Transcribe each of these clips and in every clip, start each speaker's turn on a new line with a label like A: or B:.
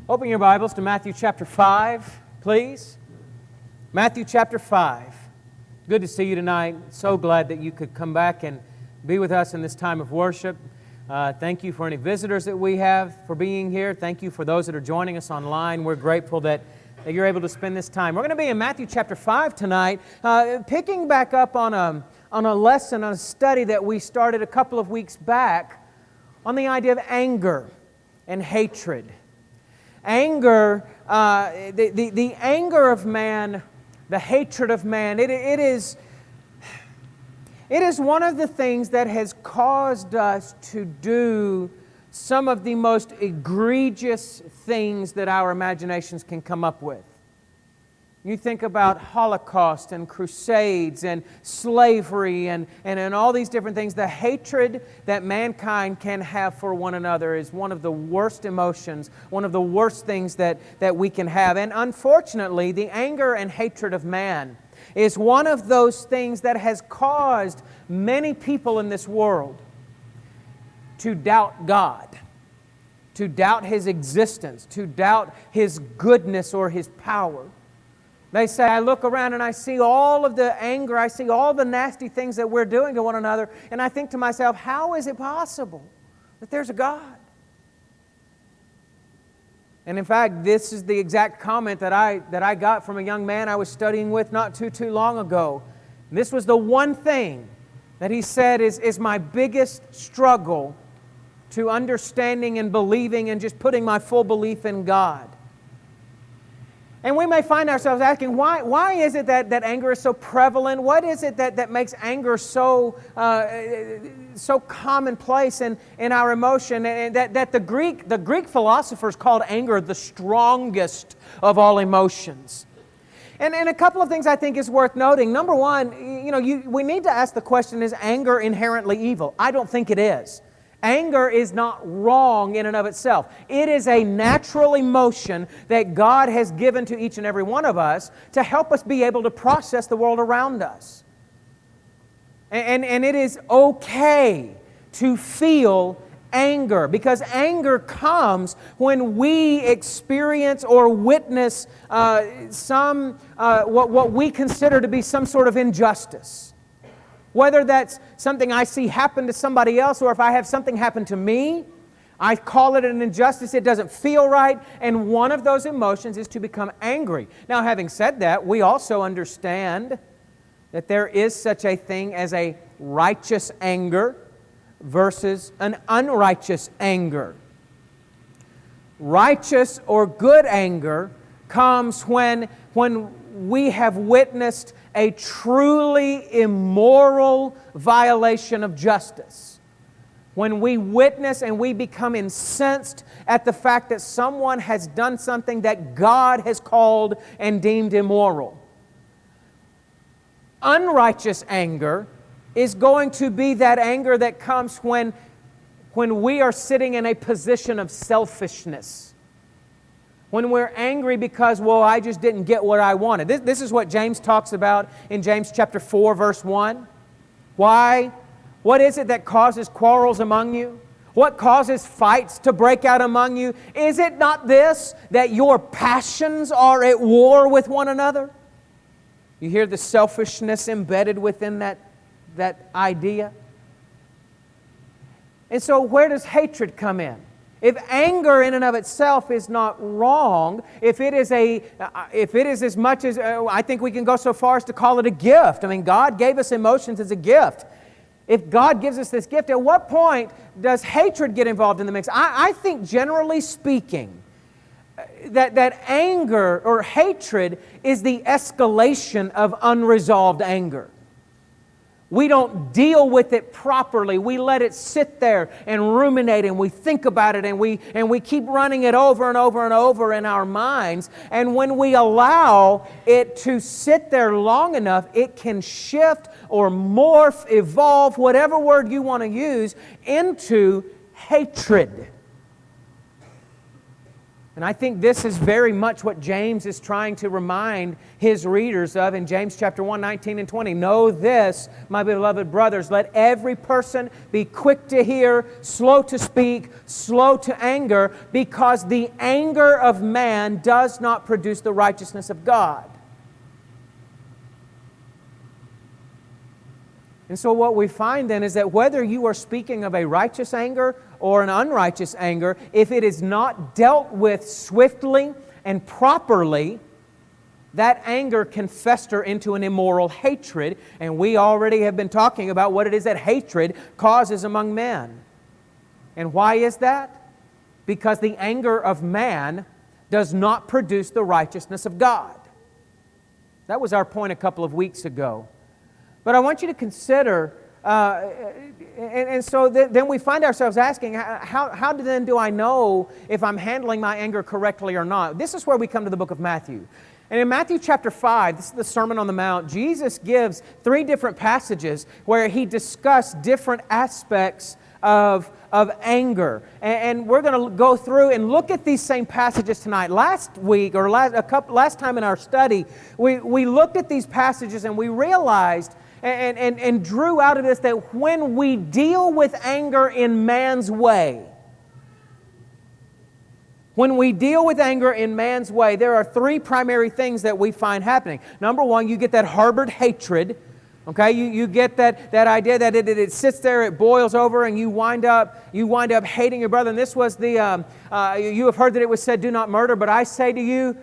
A: Open your Bibles to Matthew chapter 5, please. Matthew chapter 5. Good to see you tonight. So glad that you could come back and be with us in this time of worship. Thank you for any visitors that we have for being here. Thank you for those that are joining us online. We're grateful that you're able to spend this time. We're going to be in Matthew chapter 5 tonight, picking back up on a lesson, on a study that we started a couple of weeks back on the idea of anger and hatred. Anger, the anger of man, the hatred of man, it is one of the things that has caused us to do some of the most egregious things that our imaginations can come up with. You think about Holocaust and crusades and slavery and all these different things. The hatred that mankind can have for one another is one of the worst emotions, one of the worst things that we can have. And unfortunately, the anger and hatred of man is one of those things that has caused many people in this world to doubt God, to doubt His existence, to doubt His goodness or His power. They say, I look around and I see all of the anger, I see all the nasty things that we're doing to one another, and I think to myself, how is it possible that there's a God? And in fact, this is the exact comment that I got from a young man I was studying with not too long ago. And this was the one thing that he said is my biggest struggle to understanding and believing and just putting my full belief in God. And we may find ourselves asking, why is it that anger is so prevalent? What is it that makes anger so commonplace in our emotion? And that the Greek philosophers called anger the strongest of all emotions. And a couple of things I think is worth noting. Number one, we need to ask the question, is anger inherently evil? I don't think it is. Anger is not wrong in and of itself. It is a natural emotion that God has given to each and every one of us to help us be able to process the world around us. And it is okay to feel anger, because anger comes when we experience or witness what we consider to be some sort of injustice. Whether that's something I see happen to somebody else, or if I have something happen to me, I call it an injustice. It doesn't feel right. And one of those emotions is to become angry. Now, having said that, we also understand that there is such a thing as a righteous anger versus an unrighteous anger. Righteous or good anger comes when we have witnessed a truly immoral violation of justice. When we witness and we become incensed at the fact that someone has done something that God has called and deemed immoral. Unrighteous anger is going to be that anger that comes when we are sitting in a position of selfishness. When we're angry because, I just didn't get what I wanted. This is what James talks about in James chapter 4, verse 1. Why? What is it that causes quarrels among you? What causes fights to break out among you? Is it not this, that your passions are at war with one another? You hear the selfishness embedded within that idea? And so where does hatred come in? If anger in and of itself is not wrong, if it is as much as, I think we can go so far as to call it a gift. I mean, God gave us emotions as a gift. If God gives us this gift, at what point does hatred get involved in the mix? I think generally speaking, that anger or hatred is the escalation of unresolved anger. We don't deal with it properly. We let it sit there and ruminate, and we think about it, and we keep running it over and over and over in our minds. And when we allow it to sit there long enough, it can shift or morph, evolve, whatever word you want to use, into hatred. And I think this is very much what James is trying to remind his readers of in James chapter 1, 19 and 20. Know this, my beloved brothers, let every person be quick to hear, slow to speak, slow to anger, because the anger of man does not produce the righteousness of God. And so what we find then is that whether you are speaking of a righteous anger or an unrighteous anger, if it is not dealt with swiftly and properly, that anger can fester into an immoral hatred. And we already have been talking about what it is that hatred causes among men. And why is that? Because the anger of man does not produce the righteousness of God. That was our point a couple of weeks ago. But I want you to consider, so then we find ourselves asking, how then do I know if I'm handling my anger correctly or not? This is where we come to the book of Matthew. And in Matthew chapter 5, this is the Sermon on the Mount, Jesus gives 3 different passages where He discussed different aspects of anger. And we're going to go through and look at these same passages tonight. Last week, or last time in our study, we looked at these passages and we realized and drew out of this that when we deal with anger in man's way, there are 3 primary things that we find happening. Number 1, you get that harbored hatred. Okay, you get that idea that it sits there, it boils over, and you wind up hating your brother. And this was you have heard that it was said, "Do not murder," but I say to you,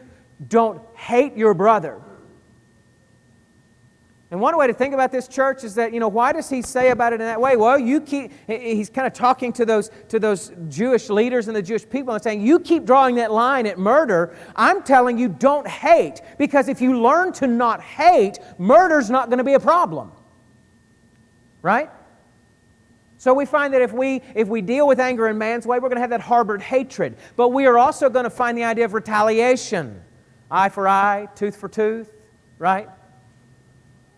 A: don't hate your brother. And one way to think about this, church, is that, why does he say about it in that way? Well, he's kind of talking to those Jewish leaders and the Jewish people and saying, you keep drawing that line at murder. I'm telling you, don't hate. Because if you learn to not hate, murder's not going to be a problem. Right? So we find that if we deal with anger in man's way, we're going to have that harbored hatred. But we are also going to find the idea of retaliation. Eye for eye, tooth for tooth. Right?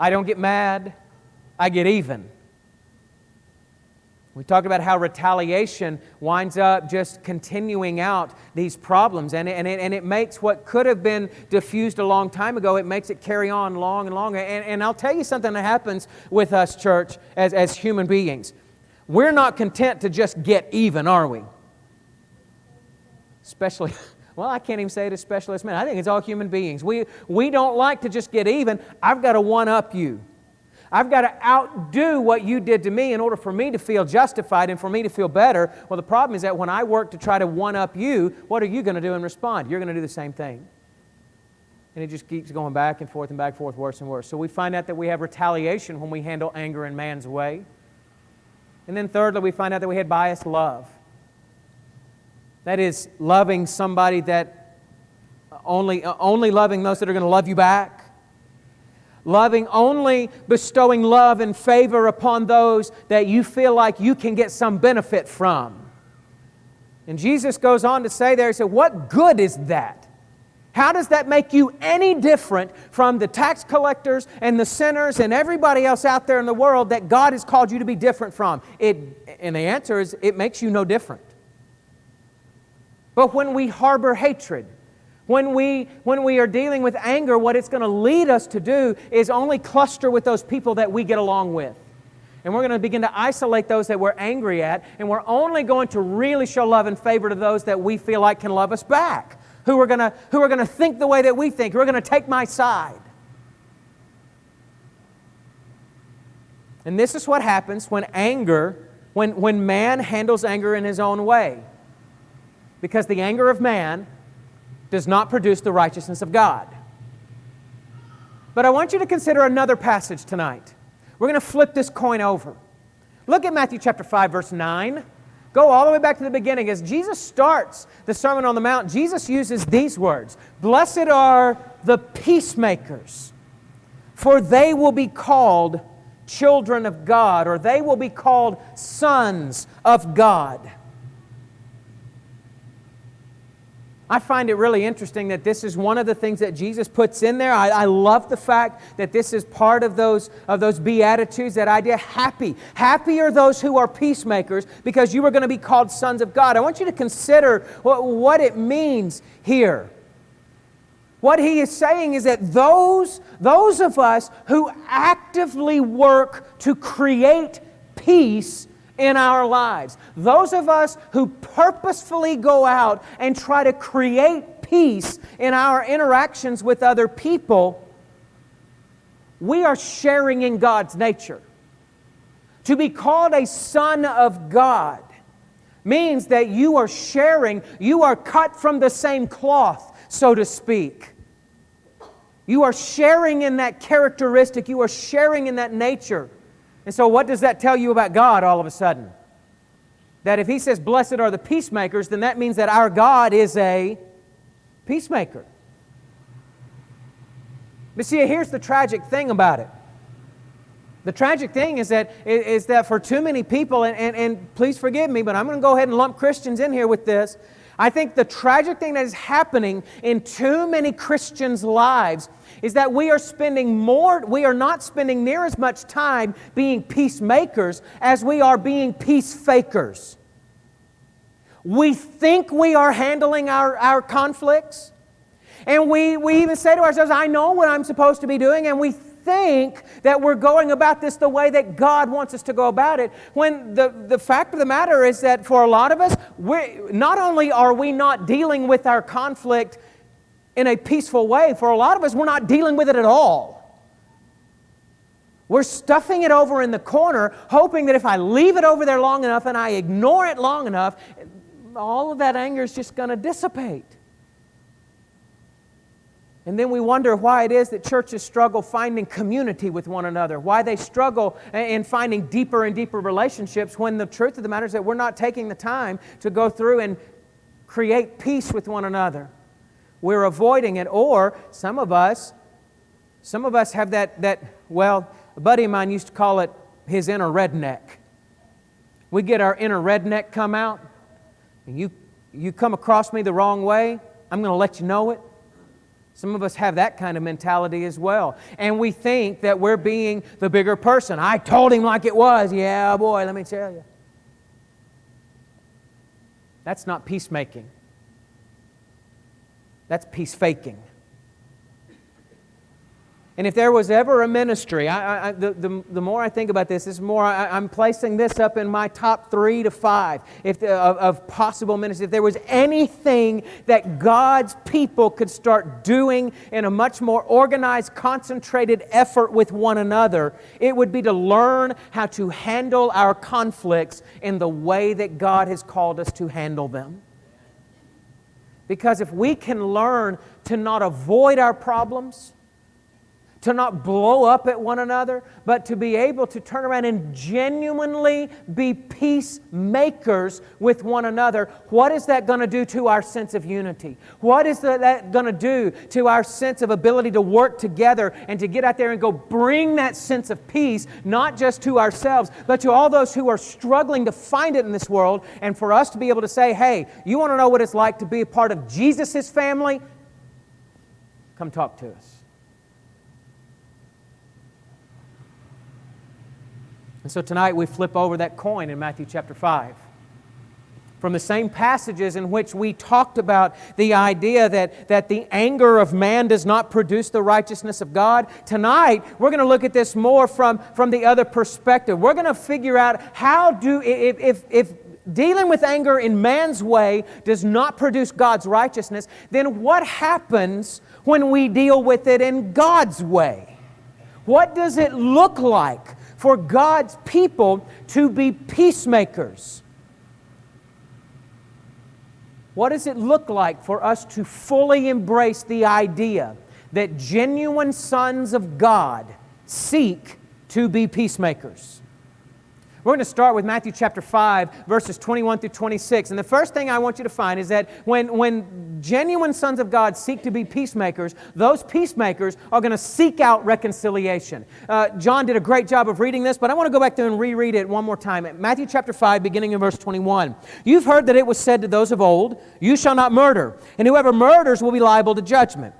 A: I don't get mad, I get even. We talked about how retaliation winds up just continuing out these problems, and it makes what could have been diffused a long time ago, it makes it carry on long and longer. And I'll tell you something that happens with us, church, as human beings. We're not content to just get even, are we? Especially... Well, I can't even say it especially as men. I think it's all human beings. We don't like to just get even. I've got to one-up you. I've got to outdo what you did to me in order for me to feel justified and for me to feel better. Well, the problem is that when I work to try to one-up you, what are you going to do in response? You're going to do the same thing. And it just keeps going back and forth, worse and worse. So we find out that we have retaliation when we handle anger in man's way. And then thirdly, we find out that we had biased love. That is, loving somebody that only loving those that are going to love you back. Only bestowing love and favor upon those that you feel like you can get some benefit from. And Jesus goes on to say there, He said, what good is that? How does that make you any different from the tax collectors and the sinners and everybody else out there in the world that God has called you to be different from? And the answer is, it makes you no different. But when we harbor hatred, when we are dealing with anger, what it's going to lead us to do is only cluster with those people that we get along with. And we're going to begin to isolate those that we're angry at, and we're only going to really show love and favor to those that we feel like can love us back, who are going to think the way that we think, who are going to take my side. And this is what happens when man handles anger in his own way. Because the anger of man does not produce the righteousness of God. But I want you to consider another passage tonight. We're going to flip this coin over. Look at Matthew chapter 5, verse 9. Go all the way back to the beginning. As Jesus starts the Sermon on the Mount, Jesus uses these words. Blessed are the peacemakers, for they will be called children of God, or they will be called sons of God. I find it really interesting that this is one of the things that Jesus puts in there. I love the fact that this is part of those Beatitudes, that idea, happy. Happy are those who are peacemakers, because you are going to be called sons of God. I want you to consider what it means here. What he is saying is that those of us who actively work to create peace in our lives, those of us who purposefully go out and try to create peace in our interactions with other people, we are sharing in God's nature. To be called a son of God means that you are sharing, you are cut from the same cloth, so to speak. You are sharing in that characteristic, you are sharing in that nature. And so what does that tell you about God all of a sudden? That if He says, blessed are the peacemakers, then that means that our God is a peacemaker. But see, here's the tragic thing about it. The tragic thing is that for too many people, and please forgive me, but I'm going to go ahead and lump Christians in here with this. I think the tragic thing that is happening in too many Christians' lives is that we are not spending near as much time being peacemakers as we are being peace fakers. We think we are handling our conflicts, and we even say to ourselves, I know what I'm supposed to be doing, and we think that we're going about this the way that God wants us to go about it, when the fact of the matter is that for a lot of us, not only are we not dealing with our conflict in a peaceful way, for a lot of us, we're not dealing with it at all. We're stuffing it over in the corner, hoping that if I leave it over there long enough and I ignore it long enough, all of that anger is just going to dissipate. And then we wonder why it is that churches struggle finding community with one another, why they struggle in finding deeper and deeper relationships, when the truth of the matter is that we're not taking the time to go through and create peace with one another. We're avoiding it, or some of us have that, well, a buddy of mine used to call it his inner redneck. We get our inner redneck come out, and you come across me the wrong way, I'm going to let you know it. Some of us have that kind of mentality as well. And we think that we're being the bigger person. I told him like it was. Yeah, boy, let me tell you. That's not peacemaking. That's peace faking. And if there was ever a ministry, the more I think about this, I'm placing this up in my top 3 to 5 of possible ministries. If there was anything that God's people could start doing in a much more organized, concentrated effort with one another, it would be to learn how to handle our conflicts in the way that God has called us to handle them. Because if we can learn to not avoid our problems, to not blow up at one another, but to be able to turn around and genuinely be peacemakers with one another, what is that going to do to our sense of unity? What is that going to do to our sense of ability to work together and to get out there and go bring that sense of peace, not just to ourselves, but to all those who are struggling to find it in this world, and for us to be able to say, hey, you want to know what it's like to be a part of Jesus' family? Come talk to us. And so tonight we flip over that coin in Matthew chapter 5. From the same passages in which we talked about the idea that the anger of man does not produce the righteousness of God, tonight we're going to look at this more from the other perspective. We're going to figure out if dealing with anger in man's way does not produce God's righteousness, then what happens when we deal with it in God's way? What does it look like for God's people to be peacemakers? What does it look like for us to fully embrace the idea that genuine sons of God seek to be peacemakers? We're going to start with Matthew chapter 5, verses 21 through 26. And the first thing I want you to find is that when genuine sons of God seek to be peacemakers, those peacemakers are going to seek out reconciliation. John did a great job of reading this, but I want to go back there and reread it one more time. Matthew chapter 5, beginning in verse 21. You've heard that it was said to those of old, you shall not murder, and whoever murders will be liable to judgment.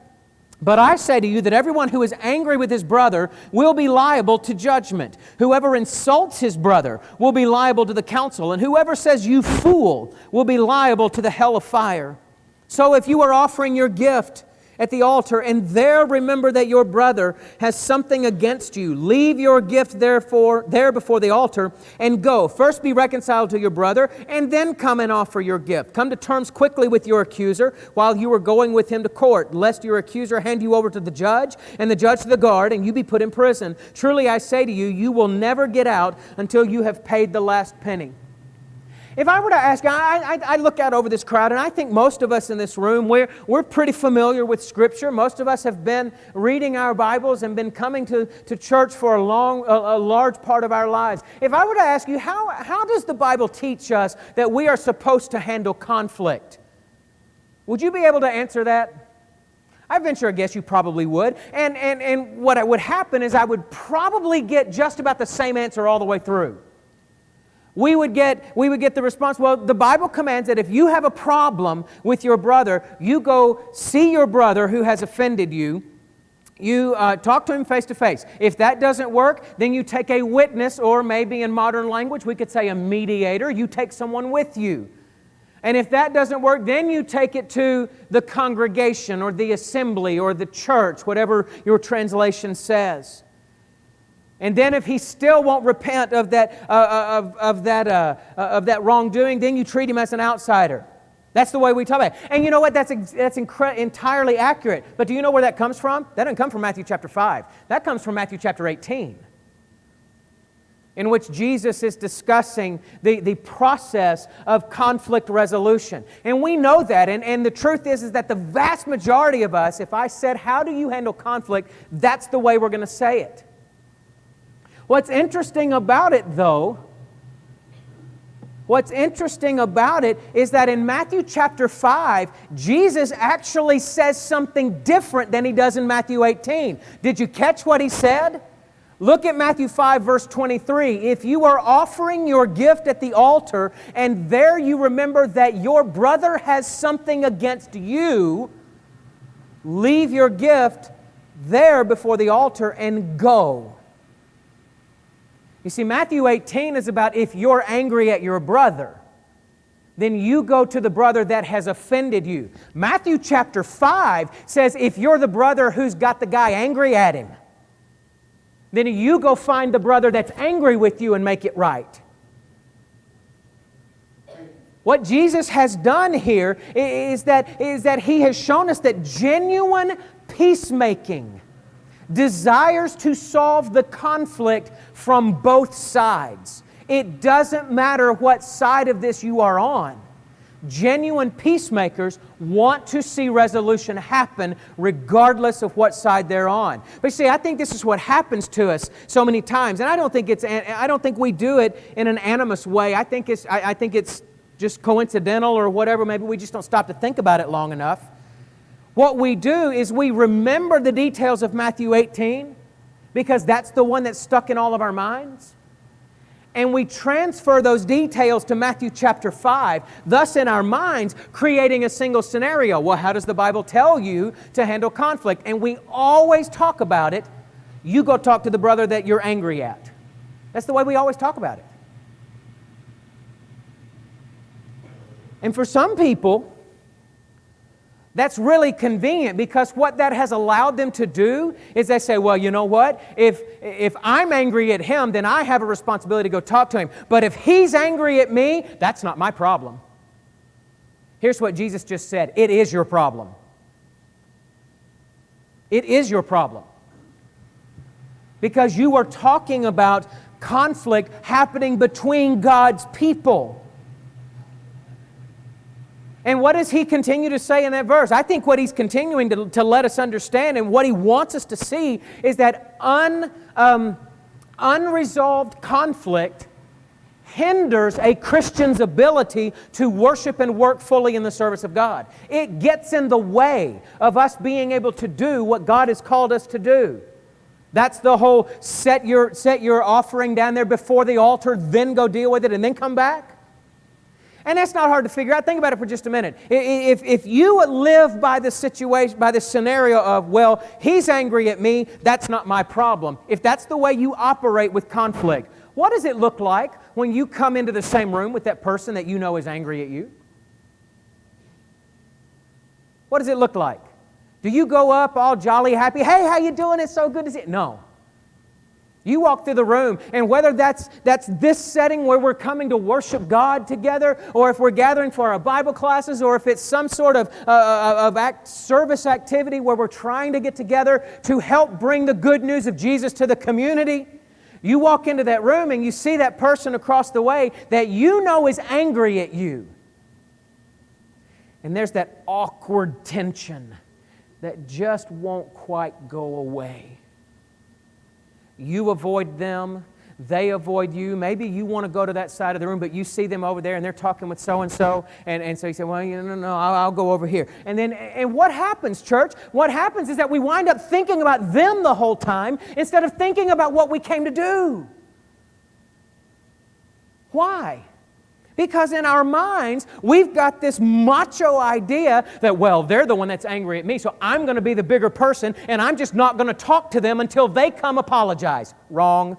A: But I say to you that everyone who is angry with his brother will be liable to judgment. Whoever insults his brother will be liable to the council, and whoever says, you fool, will be liable to the hell of fire. So if you are offering your gift at the altar, and there remember that your brother has something against you, leave your gift there before the altar and go. First be reconciled to your brother, and then come and offer your gift. Come to terms quickly with your accuser while you are going with him to court, lest your accuser hand you over to the judge, and the judge to the guard, and you be put in prison. Truly I say to you, you will never get out until you have paid the last penny. If I were to ask, I look out over this crowd, and I think most of us in this room, we're pretty familiar with Scripture. Most of us have been reading our Bibles and been coming to church for a large part of our lives. If I were to ask you, how does the Bible teach us that we are supposed to handle conflict? Would you be able to answer that? I venture a guess you probably would. And what would happen is I would probably get just about the same answer all the way through. We would get the response, well, the Bible commands that if you have a problem with your brother, you go see your brother who has offended you. You talk to him face to face. If that doesn't work, then you take a witness, or maybe in modern language we could say a mediator. You take someone with you. And if that doesn't work, then you take it to the congregation or the assembly or the church, whatever your translation says. And then if he still won't repent of that wrongdoing, then you treat him as an outsider. That's the way we talk about it. And you know what? That's entirely accurate. But do you know where that comes from? That doesn't come from Matthew chapter 5. That comes from Matthew chapter 18, in which Jesus is discussing the process of conflict resolution. And we know that. And the truth is that the vast majority of us, if I said, how do you handle conflict? That's the way we're going to say it. What's interesting about it, though, is that in Matthew chapter 5, Jesus actually says something different than he does in Matthew 18. Did you catch what he said? Look at Matthew 5, verse 23. If you are offering your gift at the altar, and there you remember that your brother has something against you, leave your gift there before the altar and go. You see, Matthew 18 is about if you're angry at your brother, then you go to the brother that has offended you. Matthew chapter 5 says if you're the brother who's got the guy angry at him, then you go find the brother that's angry with you and make it right. What Jesus has done here is that He has shown us that genuine peacemaking desires to solve the conflict from both sides. It doesn't matter what side of this you are on. Genuine peacemakers want to see resolution happen regardless of what side they're on. But you see, I think this is what happens to us so many times, and I don't think we do it in an animus way. I think it's just coincidental or whatever. Maybe we just don't stop to think about it long enough. What we do is we remember the details of Matthew 18 because that's the one that's stuck in all of our minds. And we transfer those details to Matthew chapter 5, thus in our minds creating a single scenario. Well, how does the Bible tell you to handle conflict? And we always talk about it. You go talk to the brother that you're angry at. That's the way we always talk about it. And for some people, that's really convenient because what that has allowed them to do is they say, well, you know what? If I'm angry at him, then I have a responsibility to go talk to him. But if he's angry at me, that's not my problem. Here's what Jesus just said. It is your problem. It is your problem. Because you are talking about conflict happening between God's people. And what does he continue to say in that verse? I think what he's continuing to let us understand and what he wants us to see is that unresolved conflict hinders a Christian's ability to worship and work fully in the service of God. It gets in the way of us being able to do what God has called us to do. That's the whole set your offering down there before the altar, then go deal with it, and then come back. And that's not hard to figure out. Think about it for just a minute. If you live by the situation, by the scenario of, well, he's angry at me, that's not my problem. If that's the way you operate with conflict, what does it look like when you come into the same room with that person that you know is angry at you? What does it look like? Do you go up all jolly, happy, hey, how you doing? It's so good to see you. No. You walk through the room, and whether that's this setting where we're coming to worship God together, or if we're gathering for our Bible classes, or if it's some sort of service activity where we're trying to get together to help bring the good news of Jesus to the community, you walk into that room and you see that person across the way that you know is angry at you. And there's that awkward tension that just won't quite go away. You avoid them, they avoid you. Maybe you want to go to that side of the room, but you see them over there and they're talking with so-and-so, and so you say, well, no, I'll go over here. And what happens, church? What happens is that we wind up thinking about them the whole time instead of thinking about what we came to do. Why? Because in our minds, we've got this macho idea that, well, they're the one that's angry at me, so I'm going to be the bigger person, and I'm just not going to talk to them until they come apologize. Wrong.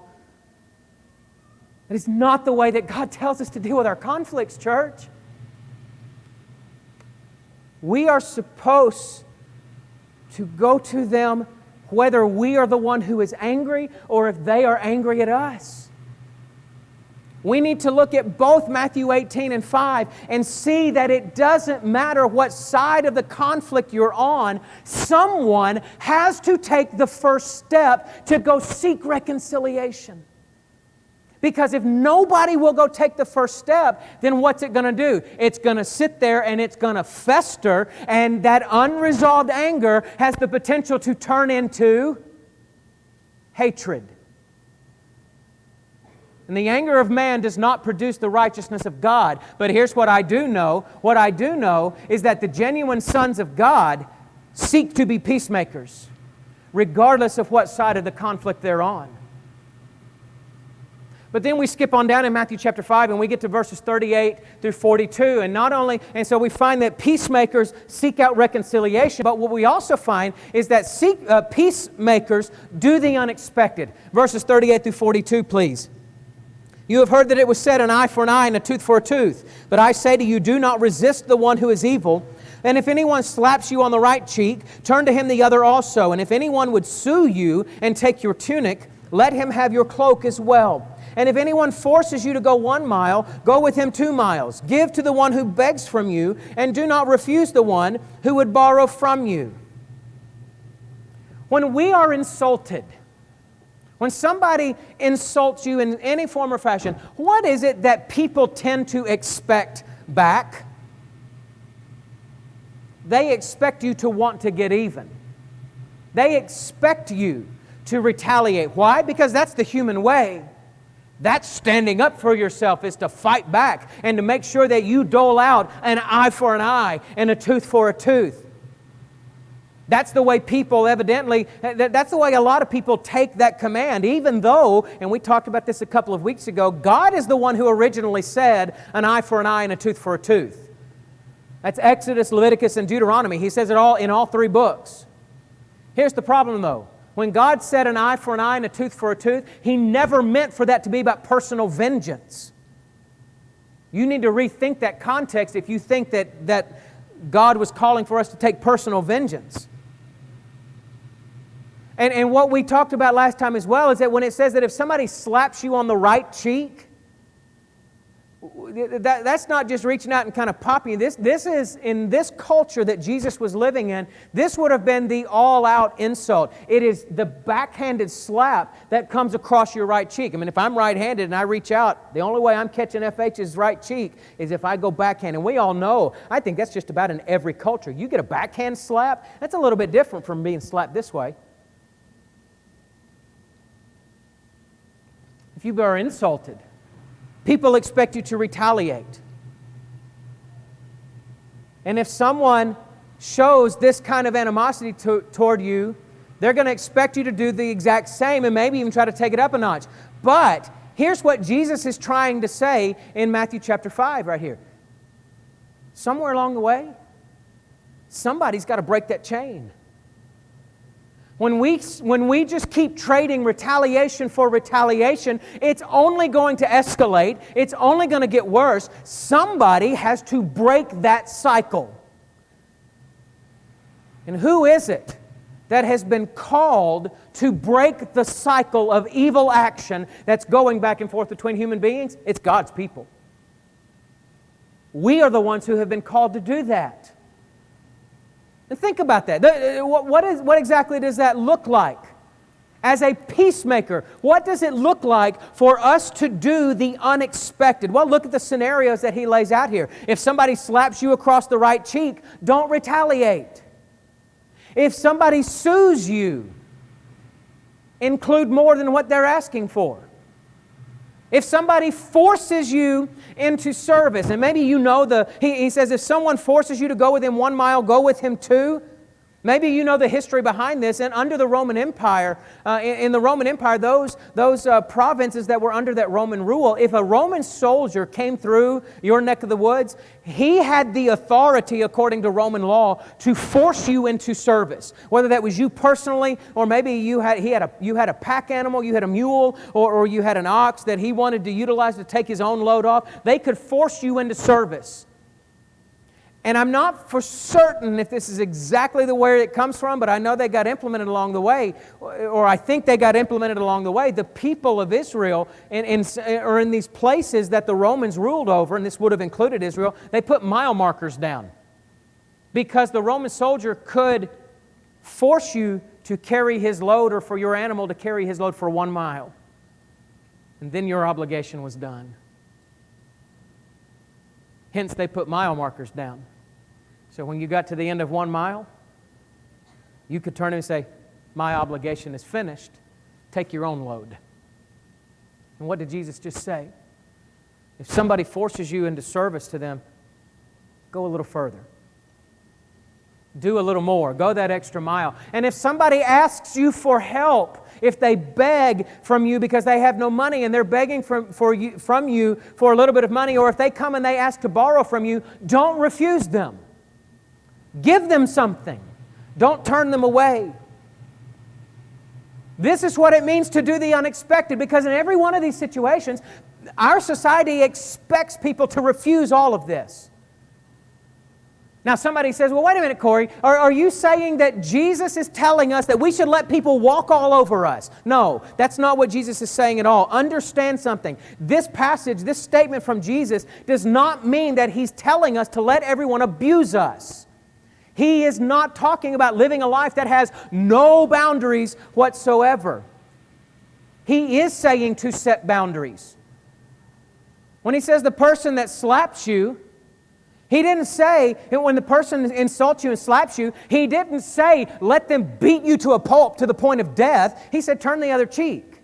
A: That is not the way that God tells us to deal with our conflicts, church. We are supposed to go to them whether we are the one who is angry or if they are angry at us. We need to look at both Matthew 18 and 5 and see that it doesn't matter what side of the conflict you're on, someone has to take the first step to go seek reconciliation. Because if nobody will go take the first step, then what's it going to do? It's going to sit there and it's going to fester, and that unresolved anger has the potential to turn into hatred. And the anger of man does not produce the righteousness of God. But here's what I do know. What I do know is that the genuine sons of God seek to be peacemakers, regardless of what side of the conflict they're on. But then we skip on down in Matthew chapter 5 and we get to verses 38 through 42. And so we find that peacemakers seek out reconciliation. But what we also find is that peacemakers do the unexpected. Verses 38 through 42, please. You have heard that it was said, an eye for an eye and a tooth for a tooth. But I say to you, do not resist the one who is evil. And if anyone slaps you on the right cheek, turn to him the other also. And if anyone would sue you and take your tunic, let him have your cloak as well. And if anyone forces you to go 1 mile, go with him 2 miles. Give to the one who begs from you, and do not refuse the one who would borrow from you. When we are insulted, when somebody insults you in any form or fashion, what is it that people tend to expect back? They expect you to want to get even. They expect you to retaliate. Why? Because that's the human way. That's standing up for yourself, is to fight back and to make sure that you dole out an eye for an eye and a tooth for a tooth. That's the way people evidently, that's the way a lot of people take that command, even though, and we talked about this a couple of weeks ago, God is the one who originally said an eye for an eye and a tooth for a tooth. That's Exodus, Leviticus, and Deuteronomy. He says it all in all 3 books. Here's the problem though. When God said an eye for an eye and a tooth for a tooth, He never meant for that to be about personal vengeance. You need to rethink that context if you think that God was calling for us to take personal vengeance. And what we talked about last time as well is that when it says that if somebody slaps you on the right cheek, that's not just reaching out and kind of popping. This is, in this culture that Jesus was living in, this would have been the all-out insult. It is the backhanded slap that comes across your right cheek. I mean, if I'm right-handed and I reach out, the only way I'm catching FH's right cheek is if I go backhand. And we all know, I think that's just about in every culture. You get a backhand slap, that's a little bit different from being slapped this way. If you are insulted, People expect you to retaliate. And if someone shows this kind of animosity toward you, they're going to expect you to do the exact same and maybe even try to take it up a notch. But here's what Jesus is trying to say in Matthew chapter 5 right here. Somewhere along the way, somebody's got to break that chain. When we just keep trading retaliation for retaliation, it's only going to escalate. It's only going to get worse. Somebody has to break that cycle. And who is it that has been called to break the cycle of evil action that's going back and forth between human beings? It's God's people. We are the ones who have been called to do that. And think about that. What exactly does that look like? As a peacemaker, what does it look like for us to do the unexpected? Well, look at the scenarios that he lays out here. If somebody slaps you across the right cheek, don't retaliate. If somebody sues you, include more than what they're asking for. If somebody forces you into service, and maybe you know he says if someone forces you to go with him 1 mile, go with him 2. Maybe you know the history behind this. And under the Roman Empire, in the Roman Empire, those provinces that were under that Roman rule, if a Roman soldier came through your neck of the woods, he had the authority, according to Roman law, to force you into service. Whether that was you personally, or maybe you had a pack animal, you had a mule, or you had an ox that he wanted to utilize to take his own load off. They could force you into service. And I'm not for certain if this is exactly the way it comes from, but I know they got implemented along the way, or I think they got implemented along the way. The people of Israel, or in these places that the Romans ruled over, and this would have included Israel, they put mile markers down. Because the Roman soldier could force you to carry his load, or for your animal to carry his load for 1 mile. And then your obligation was done. Hence, they put mile markers down. So when you got to the end of 1 mile, you could turn and say, my obligation is finished. Take your own load. And what did Jesus just say? If somebody forces you into service to them, go a little further. Do a little more. Go that extra mile. And if somebody asks you for help, if they beg from you because they have no money and they're begging from you for a little bit of money, or if they come and they ask to borrow from you, don't refuse them. Give them something. Don't turn them away. This is what it means to do the unexpected, because in every one of these situations, our society expects people to refuse all of this. Now somebody says, well, wait a minute, Cory, are you saying that Jesus is telling us that we should let people walk all over us? No, that's not what Jesus is saying at all. Understand something. This passage, this statement from Jesus does not mean that He's telling us to let everyone abuse us. He is not talking about living a life that has no boundaries whatsoever. He is saying to set boundaries. When He says the person that slaps you, He didn't say, when the person insults you and slaps you, He didn't say, let them beat you to a pulp to the point of death. He said, turn the other cheek.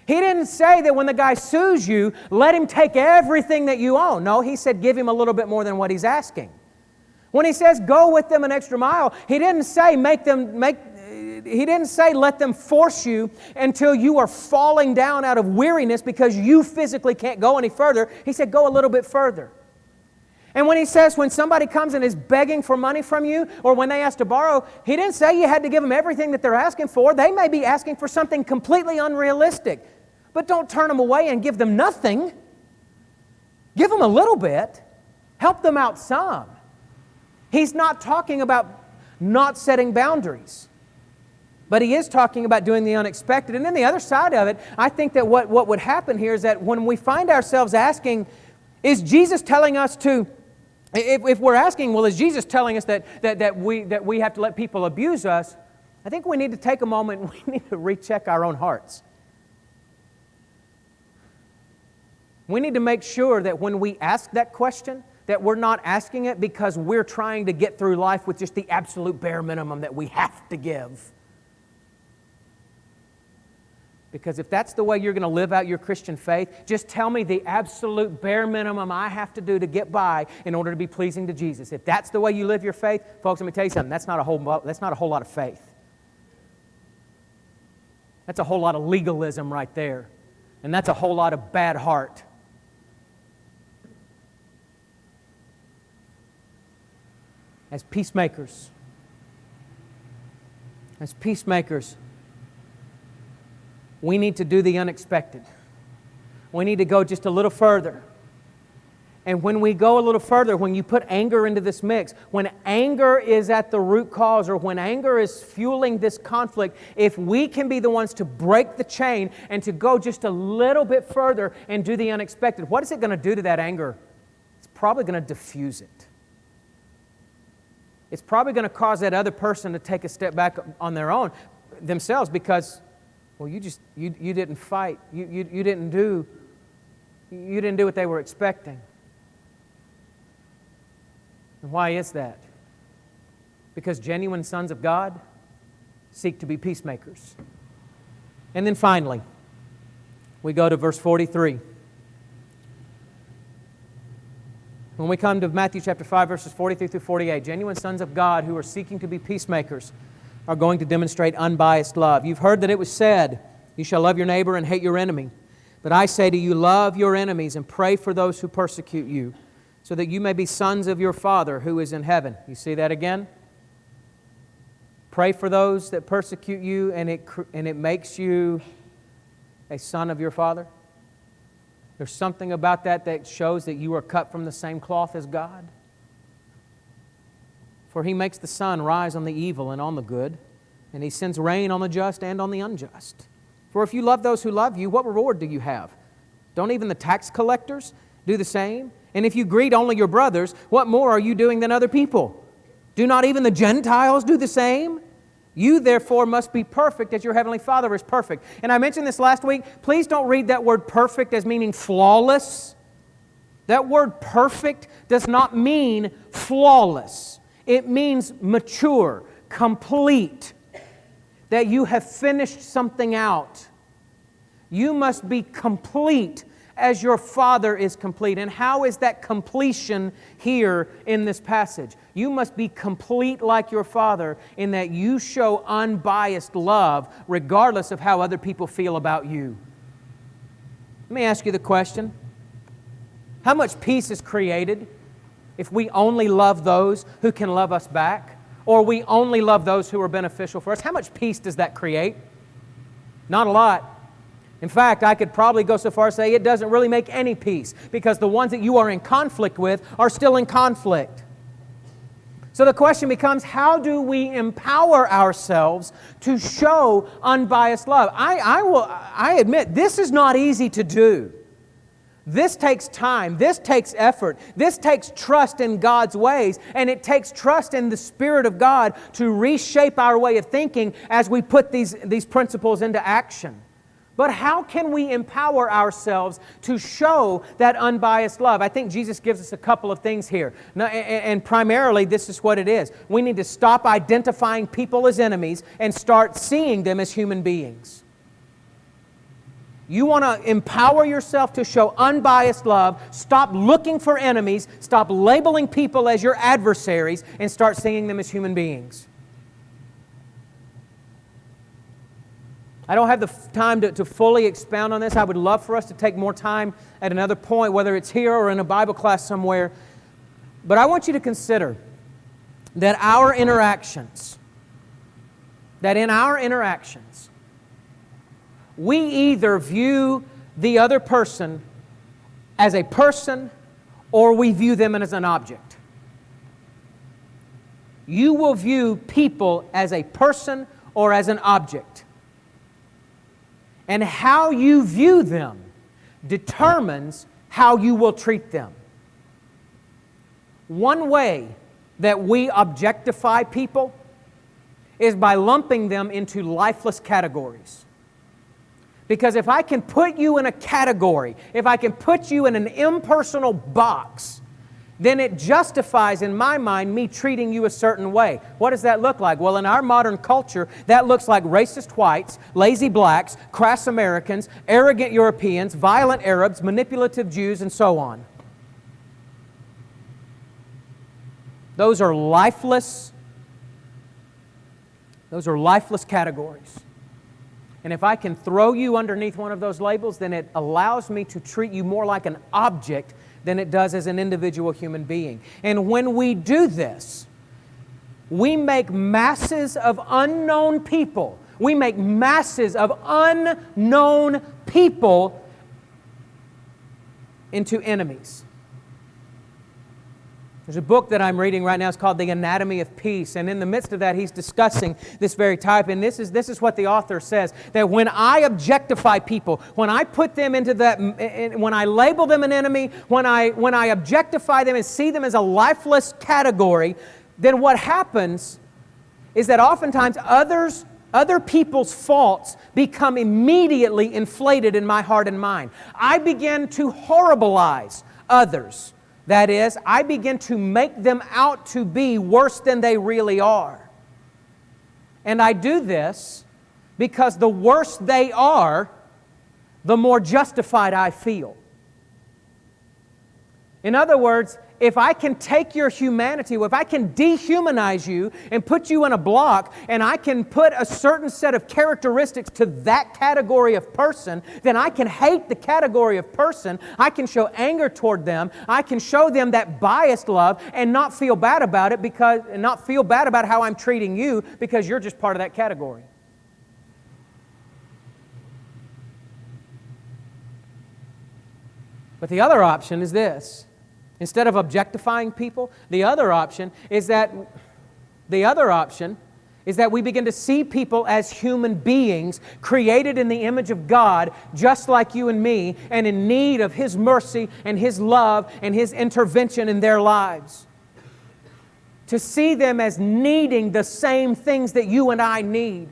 A: He didn't say that when the guy sues you, let him take everything that you own. No, He said, give him a little bit more than what he's asking. When He says, go with them an extra mile, He didn't say, He didn't say, let them force you until you are falling down out of weariness because you physically can't go any further. He said, go a little bit further. And when He says, when somebody comes and is begging for money from you, or when they ask to borrow, He didn't say you had to give them everything that they're asking for. They may be asking for something completely unrealistic. But don't turn them away and give them nothing. Give them a little bit. Help them out some. He's not talking about not setting boundaries. But He is talking about doing the unexpected. And then the other side of it, I think that what would happen here is that when we find ourselves asking, is Jesus telling us to... If we're asking, well, is Jesus telling us that we have to let people abuse us? I think we need to take a moment and we need to recheck our own hearts. We need to make sure that when we ask that question, that we're not asking it because we're trying to get through life with just the absolute bare minimum that we have to give. Because if that's the way you're going to live out your Christian faith, just tell me the absolute bare minimum I have to do to get by in order to be pleasing to Jesus. If that's the way you live your faith, folks, let me tell you something. That's not a whole lot of faith. That's a whole lot of legalism right there. And that's a whole lot of bad heart. As peacemakers, we need to do the unexpected. We need to go just a little further. And when we go a little further, when you put anger into this mix, when anger is at the root cause or when anger is fueling this conflict, if we can be the ones to break the chain and to go just a little bit further and do the unexpected, what is it going to do to that anger? It's probably going to diffuse it. It's probably going to cause that other person to take a step back on their own, themselves, because, well, you didn't fight. You didn't do what they were expecting. And why is that? Because genuine sons of God seek to be peacemakers. And then finally, we go to verse 43. When we come to Matthew chapter 5, verses 43 through 48, genuine sons of God who are seeking to be peacemakers are going to demonstrate unbiased love. You've heard that it was said, you shall love your neighbor and hate your enemy. But I say to you, love your enemies and pray for those who persecute you, so that you may be sons of your Father who is in heaven. You see that again? Pray for those that persecute you, and it makes you a son of your Father. There's something about that shows that you are cut from the same cloth as God. For He makes the sun rise on the evil and on the good, and He sends rain on the just and on the unjust. For if you love those who love you, what reward do you have? Don't even the tax collectors do the same? And if you greet only your brothers, what more are you doing than other people? Do not even the Gentiles do the same? You, therefore, must be perfect as your Heavenly Father is perfect. And I mentioned this last week. Please don't read that word perfect as meaning flawless. That word perfect does not mean flawless. It means mature, complete, that you have finished something out. You must be complete as your Father is complete. And how is that completion here in this passage? You must be complete like your Father in that you show unbiased love regardless of how other people feel about you. Let me ask you the question. How much peace is created if we only love those who can love us back? Or we only love those who are beneficial for us? How much peace does that create? Not a lot. In fact, I could probably go so far as to say it doesn't really make any peace, because the ones that you are in conflict with are still in conflict. So the question becomes, how do we empower ourselves to show unbiased love? I admit, this is not easy to do. This takes time. This takes effort. This takes trust in God's ways, and it takes trust in the Spirit of God to reshape our way of thinking as we put these principles into action. But how can we empower ourselves to show that unbiased love? I think Jesus gives us a couple of things here. And primarily, this is what it is. We need to stop identifying people as enemies and start seeing them as human beings. You want to empower yourself to show unbiased love. Stop looking for enemies. Stop labeling people as your adversaries and start seeing them as human beings. I don't have the time to fully expound on this. I would love for us to take more time at another point, whether it's here or in a Bible class somewhere. But I want you to consider that in our interactions, we either view the other person as a person or we view them as an object. You will view people as a person or as an object. And how you view them determines how you will treat them. One way that we objectify people is by lumping them into lifeless categories. Because if I can put you in a category, if I can put you in an impersonal box, then it justifies, in my mind, me treating you a certain way. What does that look like? Well, in our modern culture, that looks like racist whites, lazy blacks, crass Americans, arrogant Europeans, violent Arabs, manipulative Jews, and so on. Those are lifeless categories. And if I can throw you underneath one of those labels, then it allows me to treat you more like an object than it does as an individual human being. And when we do this, we make masses of unknown people. We make masses of unknown people into enemies. There's a book that I'm reading right now. It's called The Anatomy of Peace. And in the midst of that, he's discussing this very type. And this is what the author says, that when I objectify people, when I put them into that, when I label them an enemy, when I objectify them and see them as a lifeless category, then what happens is that oftentimes other people's faults become immediately inflated in my heart and mind. I begin to horribilize others. That is, I begin to make them out to be worse than they really are. And I do this because the worse they are, the more justified I feel. In other words, if I can take your humanity, if I can dehumanize you and put you in a block, and I can put a certain set of characteristics to that category of person, then I can hate the category of person. I can show anger toward them. I can show them that biased love and not feel bad about it and not feel bad about how I'm treating you because you're just part of that category. But the other option is this. Instead of objectifying people, the other option is that we begin to see people as human beings created in the image of God, just like you and me, and in need of His mercy and His love and His intervention in their lives. To see them as needing the same things that you and I need.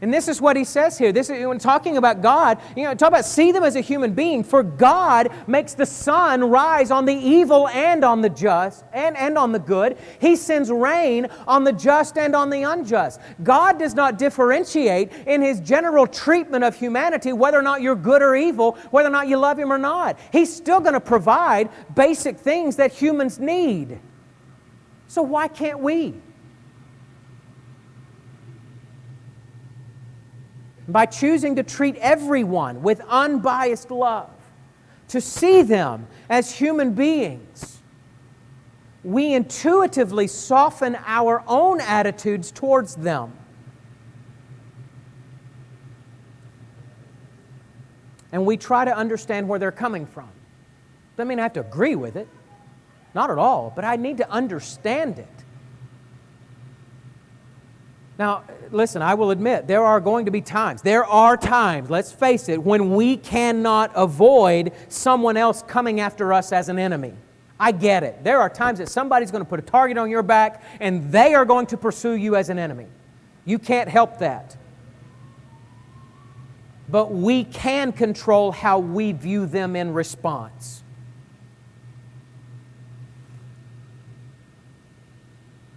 A: And this is what he says here. This is when talking about God, talk about see them as a human being. For God makes the sun rise on the evil and on the just and on the good. He sends rain on the just and on the unjust. God does not differentiate in His general treatment of humanity whether or not you're good or evil, whether or not you love Him or not. He's still going to provide basic things that humans need. So why can't we? By choosing to treat everyone with unbiased love, to see them as human beings, we intuitively soften our own attitudes towards them. And we try to understand where they're coming from. Doesn't mean I have to agree with it. Not at all, but I need to understand it. Now, listen, I will admit, there are times, let's face it, when we cannot avoid someone else coming after us as an enemy. I get it. There are times that somebody's going to put a target on your back and they are going to pursue you as an enemy. You can't help that. But we can control how we view them in response.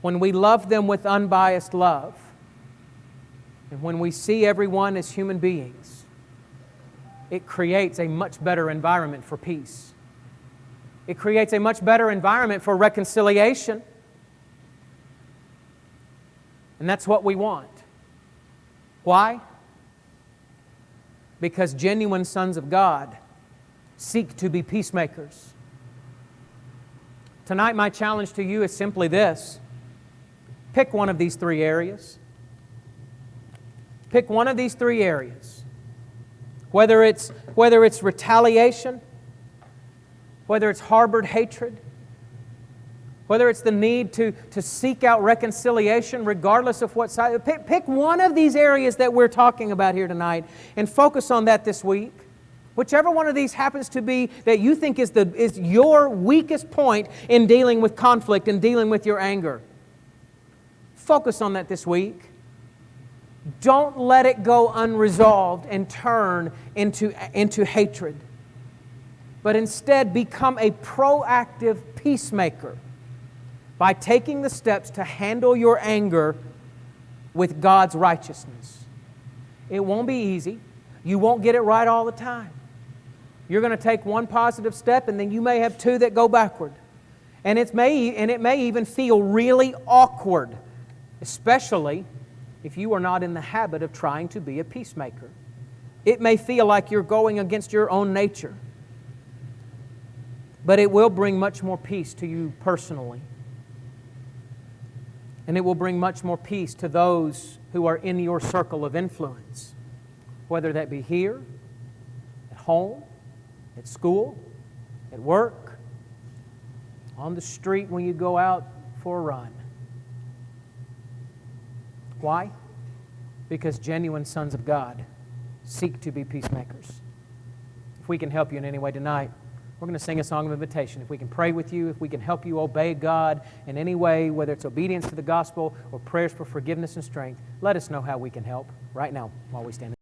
A: When we love them with unbiased love, and when we see everyone as human beings, it creates a much better environment for peace. It creates a much better environment for reconciliation. And that's what we want. Why? Because genuine sons of God seek to be peacemakers. Tonight, my challenge to you is simply this. Pick one of these three areas. Pick one of these three areas. Whether it's retaliation, whether it's harbored hatred, whether it's the need to seek out reconciliation regardless of what side. Pick one of these areas that we're talking about here tonight and focus on that this week. Whichever one of these happens to be that you think is your weakest point in dealing with conflict and dealing with your anger. Focus on that this week. Don't let it go unresolved and turn into hatred. but instead become a proactive peacemaker by taking the steps to handle your anger with God's righteousness. It won't be easy. You won't get it right all the time. You're going to take one positive step, and then you may have two that go backward. And it may even feel really awkward, especially if you are not in the habit of trying to be a peacemaker. It may feel like you're going against your own nature, but it will bring much more peace to you personally. And it will bring much more peace to those who are in your circle of influence, whether that be here, at home, at school, at work, on the street when you go out for a run. Why? Because genuine sons of God seek to be peacemakers. If we can help you in any way tonight, we're going to sing a song of invitation. If we can pray with you, if we can help you obey God in any way, whether it's obedience to the gospel or prayers for forgiveness and strength, let us know how we can help right now while we stand.